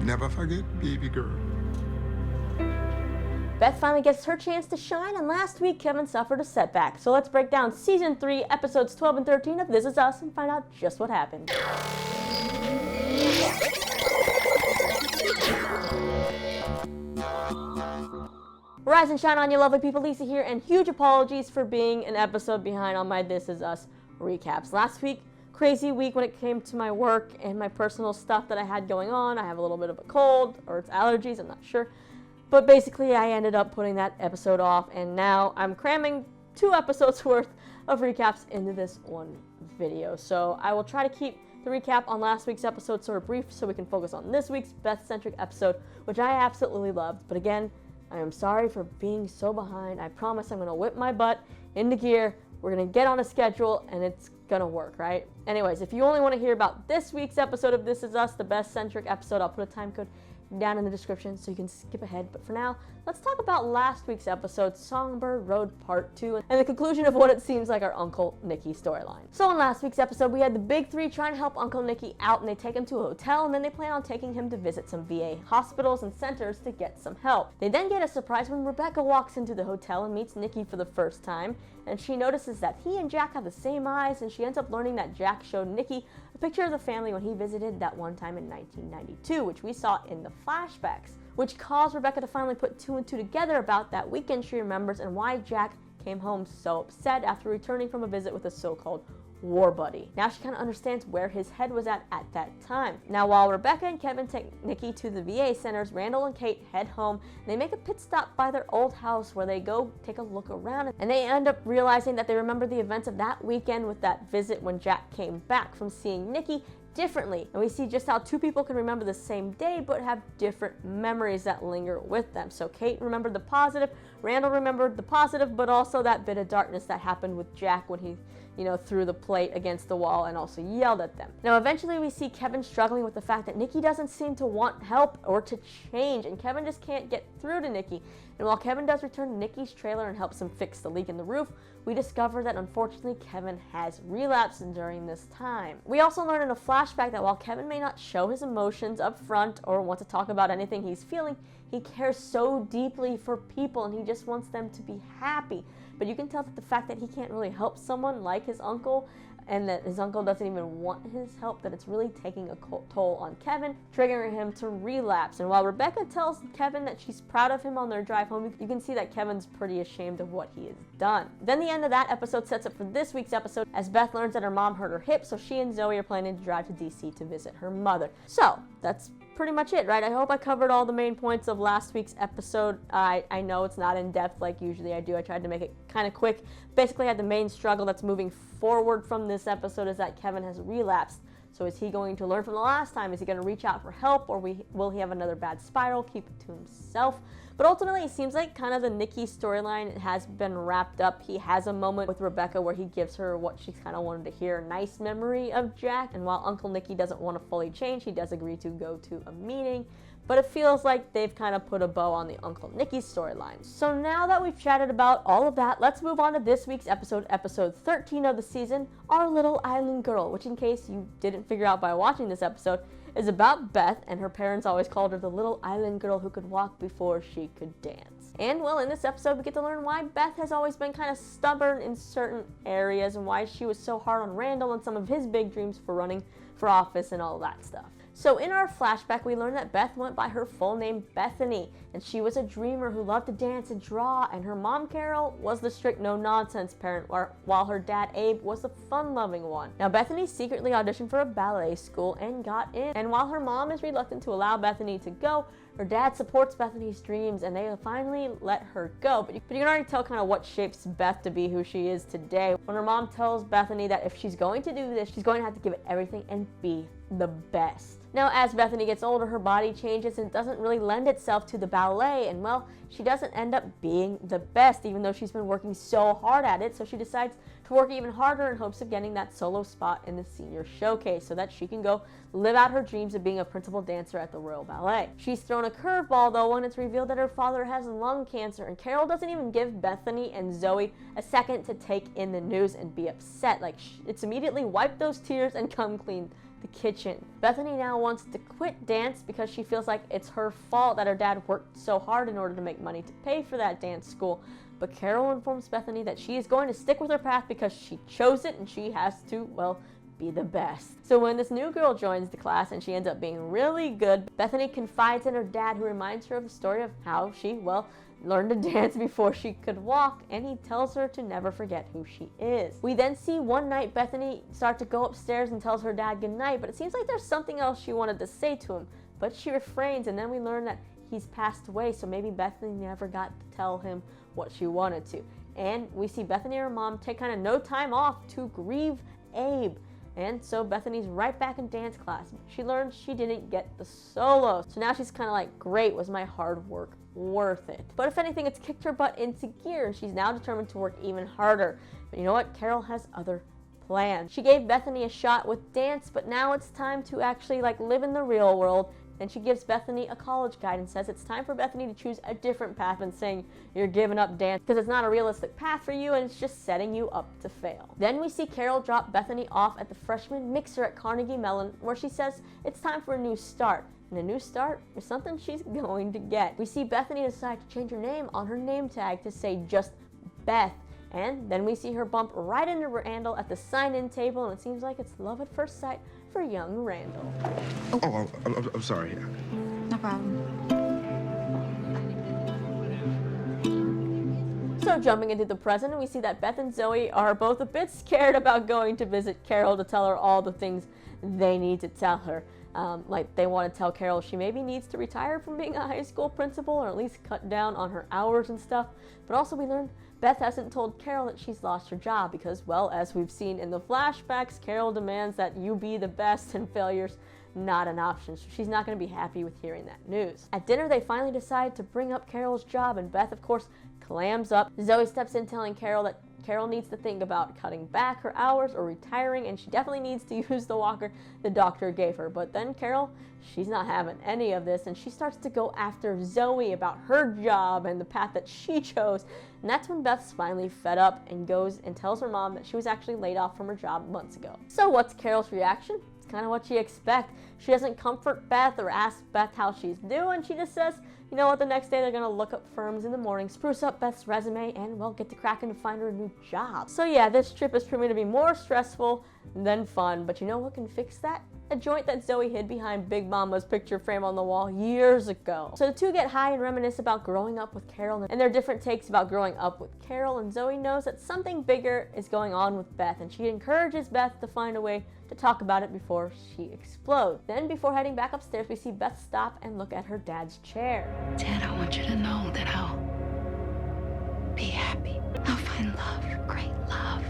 Never forget, baby girl. Beth finally gets her chance to shine, and last week Kevin suffered a setback. So let's break down Season 3, Episodes 12 and 13 of This Is Us and find out just what happened. Rise and shine on you lovely people, Lisa here, and huge apologies for being an episode behind on my This Is Us recaps. Last week, crazy week when it came to my work and my personal stuff that I had going on. I have a little bit of a cold, or it's allergies, I'm not sure. But basically, I ended up putting that episode off, and now I'm cramming 2 episodes worth of recaps into this one video. So I will try to keep the recap on last week's episode sort of brief so we can focus on this week's Beth-centric episode, which I absolutely loved. But again, I am sorry for being so behind. I promise I'm going to whip my butt into gear. We're going to get on a schedule, and it's going to work, right? Anyways, if you only want to hear about this week's episode of This Is Us, the Beth-centric episode, I'll put a time code down in the description so you can skip ahead. But for now, let's talk about last week's episode, Songbird Road Part 2, and the conclusion of what it seems like our Uncle Nicky storyline. So in last week's episode, we had the big 3 trying to help Uncle Nicky out, and they take him to a hotel, and then they plan on taking him to visit some VA hospitals and centers to get some help. They then get a surprise when Rebecca walks into the hotel and meets Nicky for the first time, and she notices that he and Jack have the same eyes, and she ends up learning that Jack showed Nicky a picture of the family when he visited that one time in 1992, which we saw in the flashbacks, which caused Rebecca to finally put 2 and 2 together about that weekend she remembers and why Jack came home so upset after returning from a visit with a so-called war buddy. Now she kind of understands where his head was at that time. Now while Rebecca and Kevin take Nicky to the VA centers, Randall and Kate head home, and they make a pit stop by their old house where they go take a look around, and they end up realizing that they remember the events of that weekend with that visit when Jack came back from seeing Nicky differently. And we see just how 2 people can remember the same day but have different memories that linger with them. So Kate remembered the positive, Randall remembered the positive, but also that bit of darkness that happened with Jack when he threw the plate against the wall and also yelled at them. Now eventually we see Kevin struggling with the fact that Nicky doesn't seem to want help or to change, and Kevin just can't get through to Nicky. And while Kevin does return to Nicky's trailer and helps him fix the leak in the roof, we discover that unfortunately Kevin has relapsed during this time. We also learn in a flashback that while Kevin may not show his emotions up front or want to talk about anything he's feeling, he cares so deeply for people and he just wants them to be happy. But you can tell that the fact that he can't really help someone like his uncle, and that his uncle doesn't even want his help, that it's really taking a toll on Kevin, triggering him to relapse. And while Rebecca tells Kevin that she's proud of him on their drive home, you can see that Kevin's pretty ashamed of what he has done. Then the end of that episode sets up for this week's episode as Beth learns that her mom hurt her hip, so she and Zoe are planning to drive to DC to visit her mother. So that's pretty much it, right? I hope I covered all the main points of last week's episode. I know it's not in depth like usually I do. I tried to make it kind of quick. Basically, I had the main struggle that's moving forward from this episode is that Kevin has relapsed. So is he going to learn from the last time? Is he going to reach out for help, or will he have another bad spiral, keep it to himself? But ultimately, it seems like kind of the Nicky storyline has been wrapped up. He has a moment with Rebecca where he gives her what she's kind of wanted to hear, a nice memory of Jack. And while Uncle Nicky doesn't want to fully change, he does agree to go to a meeting. But it feels like they've kind of put a bow on the Uncle Nicky storyline. So now that we've chatted about all of that, let's move on to this week's episode, episode 13 of the season, Our Little Island Girl, which in case you didn't figure out by watching this episode, is about Beth, and her parents always called her the little island girl who could walk before she could dance. And well, in this episode we get to learn why Beth has always been kind of stubborn in certain areas and why she was so hard on Randall and some of his big dreams for running for office and all that stuff. So in our flashback, we learn that Beth went by her full name Bethany, and she was a dreamer who loved to dance and draw, and her mom Carol was the strict no-nonsense parent, while her dad Abe was the fun-loving one. Now Bethany secretly auditioned for a ballet school and got in, and while her mom is reluctant to allow Bethany to go, her dad supports Bethany's dreams and they finally let her go. But you can already tell kind of what shapes Beth to be who she is today when her mom tells Bethany that if she's going to do this, she's going to have to give it everything and be the best. Now, as Bethany gets older, her body changes and doesn't really lend itself to the ballet, and well, she doesn't end up being the best, even though she's been working so hard at it, so she decides to work even harder in hopes of getting that solo spot in the senior showcase so that she can go live out her dreams of being a principal dancer at the Royal Ballet. She's thrown a curveball, though, when it's revealed that her father has lung cancer, and Carol doesn't even give Bethany and Zoe a second to take in the news and be upset. Like, it's immediately wipe those tears and come clean the kitchen. Bethany now wants to quit dance because she feels like it's her fault that her dad worked so hard in order to make money to pay for that dance school. But Carol informs Bethany that she is going to stick with her path because she chose it and she has to, well, be the best. So when this new girl joins the class and she ends up being really good, Bethany confides in her dad, who reminds her of the story of how she, well, learned to dance before she could walk, and he tells her to never forget who she is. We then see one night Bethany start to go upstairs and tells her dad goodnight, but it seems like there's something else she wanted to say to him, but she refrains, and then we learn that he's passed away, so maybe Bethany never got to tell him what she wanted to. And we see Bethany and her mom take kind of no time off to grieve Abe. And so Bethany's right back in dance class. She learned she didn't get the solo. So now she's kind of like, great, was my hard work worth it? But if anything, it's kicked her butt into gear, and she's now determined to work even harder. But you know what? Carol has other plans. She gave Bethany a shot with dance, but now it's time to actually like live in the real world. And she gives Bethany a college guide and says it's time for Bethany to choose a different path than saying you're giving up dance because it's not a realistic path for you and it's just setting you up to fail. Then we see Carol drop Bethany off at the freshman mixer at Carnegie Mellon, where she says it's time for a new start. And a new start is something she's going to get. We see Bethany decide to change her name on her name tag to say just Beth. And then we see her bump right into Randall at the sign-in table, and it seems like it's love at first sight for young Randall. I'm sorry. No problem. So jumping into the present, we see that Beth and Zoe are both a bit scared about going to visit Carol to tell her all the things they need to tell her. Like they want to tell Carol she maybe needs to retire from being a high school principal, or at least cut down on her hours and stuff. But also we learned Beth hasn't told Carol that she's lost her job because, well, as we've seen in the flashbacks, Carol demands that you be the best and failure's not an option, so she's not going to be happy with hearing that news. At dinner, they finally decide to bring up Carol's job, and Beth, of course, clams up. Zoe steps in telling Carol that Carol needs to think about cutting back her hours or retiring, and she definitely needs to use the walker the doctor gave her. But then Carol, she's not having any of this, and she starts to go after Zoe about her job and the path that she chose. And that's when Beth's finally fed up and goes and tells her mom that she was actually laid off from her job months ago. So what's Carol's reaction? It's kind of what you expect. She doesn't comfort Beth or ask Beth how she's doing. She just says, you know what, the next day they're going to look up firms in the morning, spruce up Beth's resume, and, well, get to cracking to find her a new job. So yeah, this trip is proving to be more stressful than fun, but you know what can fix that? A joint that Zoe hid behind Big Mama's picture frame on the wall years ago. So the two get high and reminisce about growing up with Carol and their different takes about growing up with Carol, and Zoe knows that something bigger is going on with Beth, and she encourages Beth to find a way to talk about it before she explodes. Then before heading back upstairs, we see Beth stop and look at her dad's chair. Dad, I want you to know that I'll be happy. I'll find love, great love,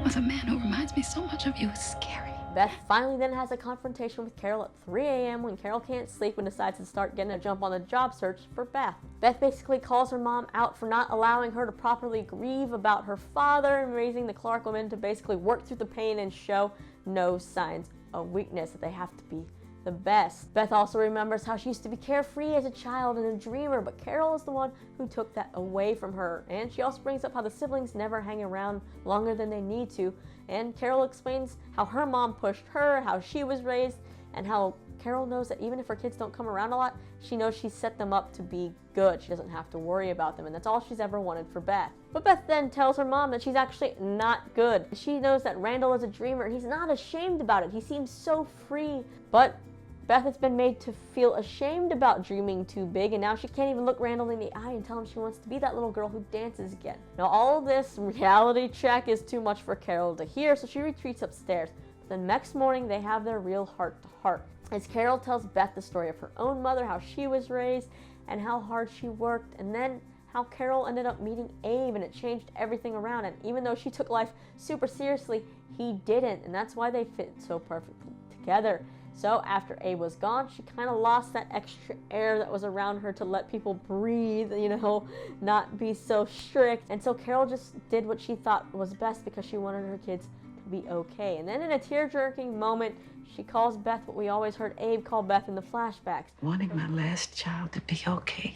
with a man who reminds me so much of you. It's scary. Beth finally then has a confrontation with Carol at 3 a.m. when Carol can't sleep and decides to start getting a jump on the job search for Beth. Beth basically calls her mom out for not allowing her to properly grieve about her father and raising the Clark women to basically work through the pain and show no signs of weakness, that they have to be the best. Beth also remembers how she used to be carefree as a child and a dreamer, but Carol is the one who took that away from her. And she also brings up how the siblings never hang around longer than they need to. And Carol explains how her mom pushed her, how she was raised, and how Carol knows that even if her kids don't come around a lot, she knows she set them up to be good. She doesn't have to worry about them, and that's all she's ever wanted for Beth. But Beth then tells her mom that she's actually not good. She knows that Randall is a dreamer, and he's not ashamed about it. He seems so free, but Beth has been made to feel ashamed about dreaming too big, and now she can't even look Randall in the eye and tell him she wants to be that little girl who dances again. Now all of this reality check is too much for Carol to hear, so she retreats upstairs. The next morning, they have their real heart-to-heart, as Carol tells Beth the story of her own mother, how she was raised, and how hard she worked, and then how Carol ended up meeting Abe, and it changed everything around. And even though she took life super seriously, he didn't, and that's why they fit so perfectly together. So after Abe was gone, she kind of lost that extra air that was around her to let people breathe, you know, not be so strict. And so Carol just did what she thought was best because she wanted her kids to be okay. And then in a tear-jerking moment, she calls Beth what we always heard Abe call Beth in the flashbacks. Wanting my last child to be okay.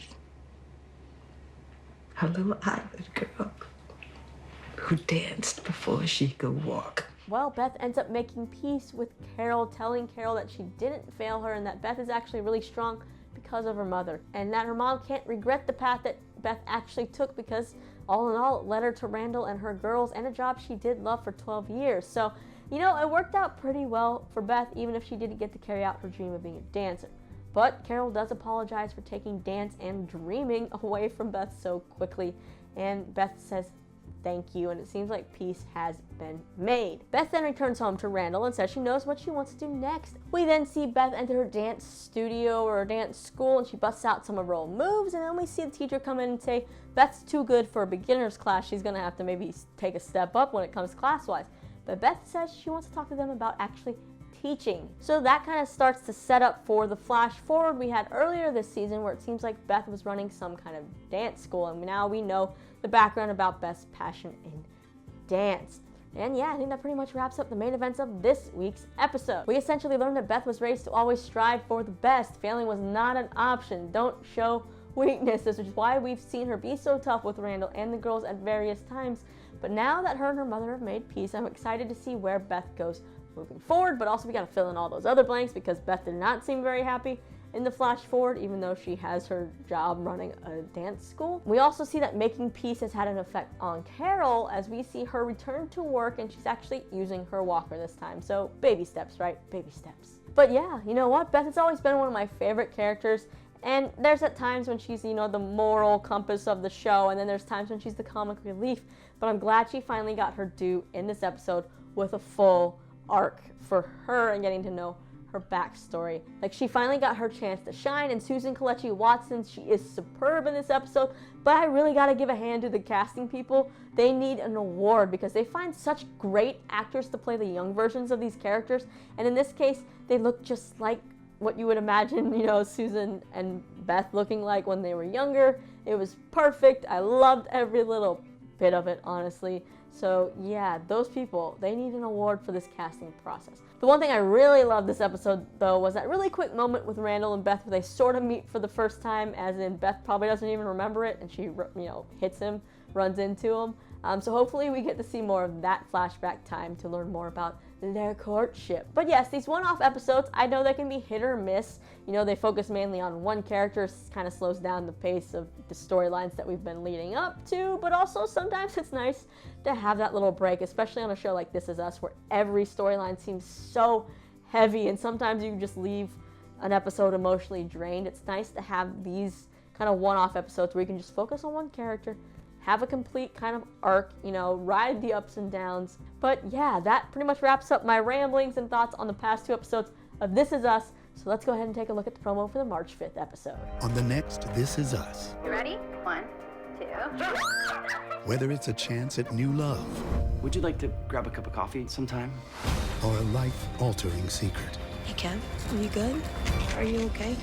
A little island girl who danced before she could walk. well, Beth ends up making peace with Carol, telling Carol that she didn't fail her and that Beth is actually really strong because of her mother, and that her mom can't regret the path that Beth actually took, because all in all, it led her to Randall and her girls and a job she did love for 12 years. So, you know, it worked out pretty well for Beth, even if she didn't get to carry out her dream of being a dancer. But Carol does apologize for taking dance and dreaming away from Beth so quickly, and Beth says thank you, and it seems like peace has been made. Beth then returns home to Randall and says she knows what she wants to do next. We then see Beth enter her dance studio or her dance school, and she busts out some of her old moves, and then we see the teacher come in and say Beth's too good for a beginner's class. She's gonna have to maybe take a step up when it comes class-wise. But Beth says she wants to talk to them about actually teaching. So that kind of starts to set up for the flash forward we had earlier this season, where it seems like Beth was running some kind of dance school, and now we know the background about Beth's passion in dance. And yeah, I think that pretty much wraps up the main events of this week's episode. We essentially learned that Beth was raised to always strive for the best. Failing was not an option. Don't show weaknesses, which is why we've seen her be so tough with Randall and the girls at various times. But now that her and her mother have made peace, I'm excited to see where Beth goes moving forward. But also we gotta fill in all those other blanks, because Beth did not seem very happy in the flash forward, even though she has her job running a dance school. We also see that making peace has had an effect on Carol, as we see her return to work and she's actually using her walker this time. So baby steps, right? Baby steps. But yeah, you know what? Beth has always been one of my favorite characters, and there's at times when she's, you know, the moral compass of the show, and then there's times when she's the comic relief. But I'm glad she finally got her due in this episode with a full arc for her and getting to know her backstory. Like, she finally got her chance to shine, and Susan Kelechi Watson, she is superb in this episode, but I really gotta give a hand to the casting people. They need an award, because they find such great actors to play the young versions of these characters, and in this case, they look just like what you would imagine, you know, Susan and Beth looking like when they were younger. It was perfect. I loved every little bit of it, honestly. So yeah, those people, they need an award for this casting process. The one thing I really loved this episode, though, was that really quick moment with Randall and Beth where they sort of meet for the first time, as in Beth probably doesn't even remember it, and she, you know, hits him, runs into him. So hopefully we get to see more of that flashback time to learn more about their courtship. But yes, these one-off episodes, I know they can be hit or miss. You know, they focus mainly on one character, kind of slows down the pace of the storylines that we've been leading up to, but also sometimes it's nice to have that little break, especially on a show like This Is Us, where every storyline seems so heavy, and sometimes you just leave an episode emotionally drained. It's nice to have these kind of one-off episodes where you can just focus on one character, have a complete kind of arc, you know, ride the ups and downs. But yeah, that pretty much wraps up my ramblings and thoughts on the past two episodes of This Is Us. So let's go ahead and take a look at the promo for the March 5th episode. On the next This Is Us. You ready? 1, 2. Whether it's a chance at new love Would you like to grab a cup of coffee sometime? or a life-altering secret, Hey, Kev, are you good? Are you okay?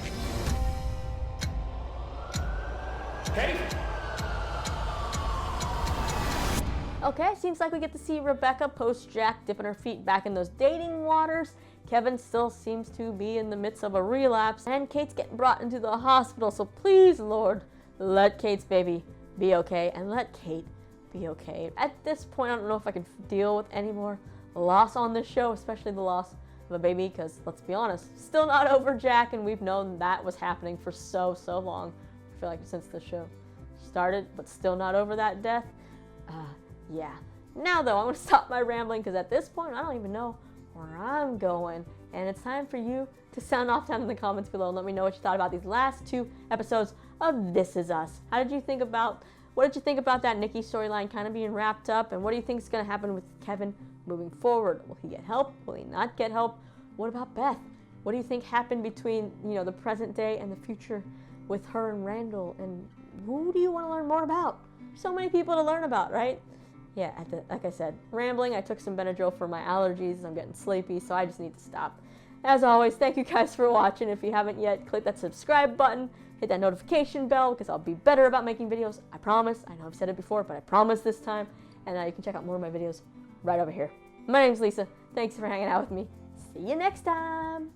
Okay, seems like we get to see Rebecca post-Jack dipping her feet back in those dating waters. Kevin still seems to be in the midst of a relapse, and Kate's getting brought into the hospital. So please, Lord, let Kate's baby be okay, and let Kate be okay. At this point, I don't know if I can deal with any more loss on this show, especially the loss of a baby, because let's be honest, still not over Jack, and we've known that was happening for so long. I feel like since the show started, but still not over that death. Yeah. Now though, I'm going to stop my rambling, because at this point I don't even know where I'm going, and it's time for you to sound off down in the comments below and let me know what you thought about these last two episodes of This Is Us. What did you think about that Nicky storyline kind of being wrapped up, and what do you think is going to happen with Kevin moving forward? Will he get help? Will he not get help? What about Beth? What do you think happened between, you know, the present day and the future with her and Randall, and who do you want to learn more about? So many people to learn about, right? Yeah, like I said, rambling. I took some Benadryl for my allergies. I'm getting sleepy, so I just need to stop. As always, thank you guys for watching. If you haven't yet, click that subscribe button, hit that notification bell, because I'll be better about making videos. I promise. I know I've said it before, but I promise this time. And you can check out more of my videos right over here. My name's Lisa. Thanks for hanging out with me. See you next time.